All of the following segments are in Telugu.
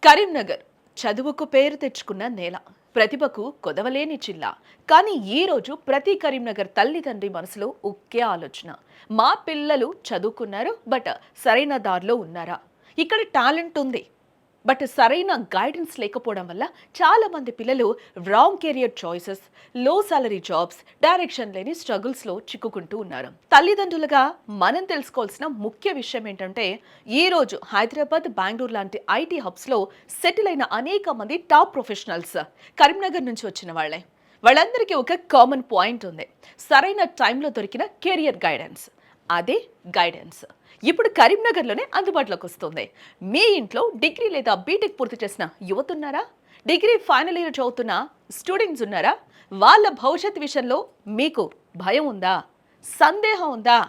కరీంనగర్ చదువుకు పేరు తెచ్చుకున్న నేల, ప్రతిభకు కొదవలేని జిల్లా. కానీ ఈ రోజు ప్రతి కరీంనగర్ తల్లిదండ్రి మనసులో ఒకే ఆలోచన: మా పిల్లలు చదువుకున్నారు, బట్ సరైన దారిలో ఉన్నారా? ఇక్కడ టాలెంట్ ఉంది, బట్ సరైన గైడెన్స్ లేకపోవడం వల్ల చాలా మంది పిల్లలు రాంగ్ కెరియర్ చాయిసెస్, లో సాలరీ జాబ్స్, డైరెక్షన్ లేని స్ట్రగుల్స్ లో చిక్కుకుంటూ ఉన్నారు. తల్లిదండ్రులుగా మనం తెలుసుకోవాల్సిన ముఖ్య విషయం ఏంటంటే, ఈ రోజు హైదరాబాద్, బెంగళూరు లాంటి ఐటీ హబ్స్ లో సెటిల్ అయిన అనేక మంది టాప్ ప్రొఫెషనల్స్ కరీంనగర్ నుంచి వచ్చిన వాళ్ళే. వాళ్ళందరికీ ఒక కామన్ పాయింట్ ఉంది: సరైన టైంలో దొరికిన కెరియర్ గైడెన్స్. అదే గైడెన్స్ ఇప్పుడు కరీంనగర్లోనే అందుబాటులోకి వస్తుంది. మీ ఇంట్లో డిగ్రీ లేదా బీటెక్ పూర్తి చేసిన యువత ఉన్నారా? డిగ్రీ ఫైనల్ ఇయర్ చదువుతున్న స్టూడెంట్స్ ఉన్నారా? వాళ్ళ భవిష్యత్ విషయంలో మీకు భయం ఉందా? సందేహం ఉందా?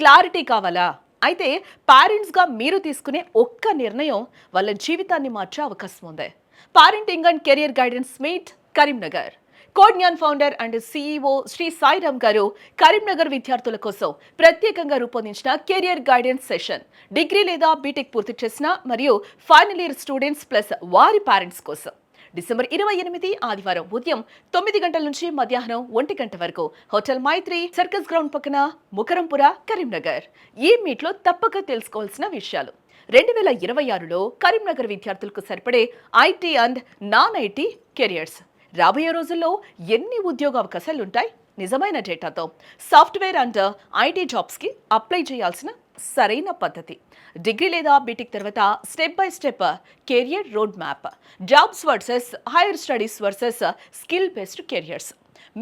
క్లారిటీ కావాలా? అయితే పేరెంట్స్గా మీరు తీసుకునే ఒక్క నిర్ణయం వాళ్ళ జీవితాన్ని మార్చే అవకాశం ఉంది. Parenting and career guidance meet Karimnagar. Codegnan founder and CEO Shri Sairam garu Karimnagar విద్యార్థుల కోసం ప్రత్యేకంగా రూపొందించిన కెరియర్ గైడెన్స్ సెషన్. డిగ్రీ లేదా బీటెక్ పూర్తి చేసిన మరియు ఫైనల్ ఇయర్ స్టూడెంట్స్ ప్లస్ వారి పేరెంట్స్ కోసం. డిసెంబర్ 28 ఆదివారం ఉదయం 9 గంటల నుంచి మధ్యాహ్నం 1 గంట వరకు హోటల్ మైత్రి, సర్కస్ గ్రౌండ్ పక్కన, ముకరంపుర, కరీంనగర్. ఈ మీట్లో తప్పక తెలుసుకోవాల్సిన విషయాలు: 2026లో కరీంనగర్ విద్యార్థులకు సరిపడే IT and non IT careers. రాబోయే రోజుల్లో ఎన్ని ఉద్యోగ అవకాశాలు ఉంటాయి? నిజమైన డేటాతో సాఫ్ట్వేర్ అండ్ ఐటీ జాబ్స్కి అప్లై చేయాల్సిన సరైన పద్ధతి. డిగ్రీ లేదా బీటెక్ తర్వాత step by step career road map. Jobs versus higher studies versus skill based careers.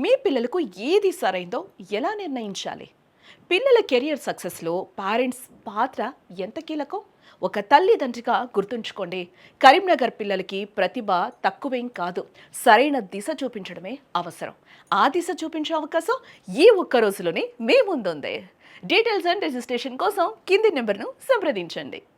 మీ పిల్లలకు ఏది సరైందో ఎలా నిర్ణయించాలి? పిల్లల కెరియర్ సక్సెస్లో పేరెంట్స్ పాత్ర ఎంత కీలకం? ఒక తల్లిదండ్రిగా గుర్తుంచుకోండి: కరీంనగర్ పిల్లలకి ప్రతిభ తక్కువేం కాదు, సరైన దిశ చూపించడమే అవసరం. ఆ దిశ చూపించే అవకాశం ఈ ఒక్క రోజులోనే మీ ముందుంది. డీటెయిల్స్ అండ్ రిజిస్ట్రేషన్ కోసం కింది నెంబర్ను సంప్రదించండి.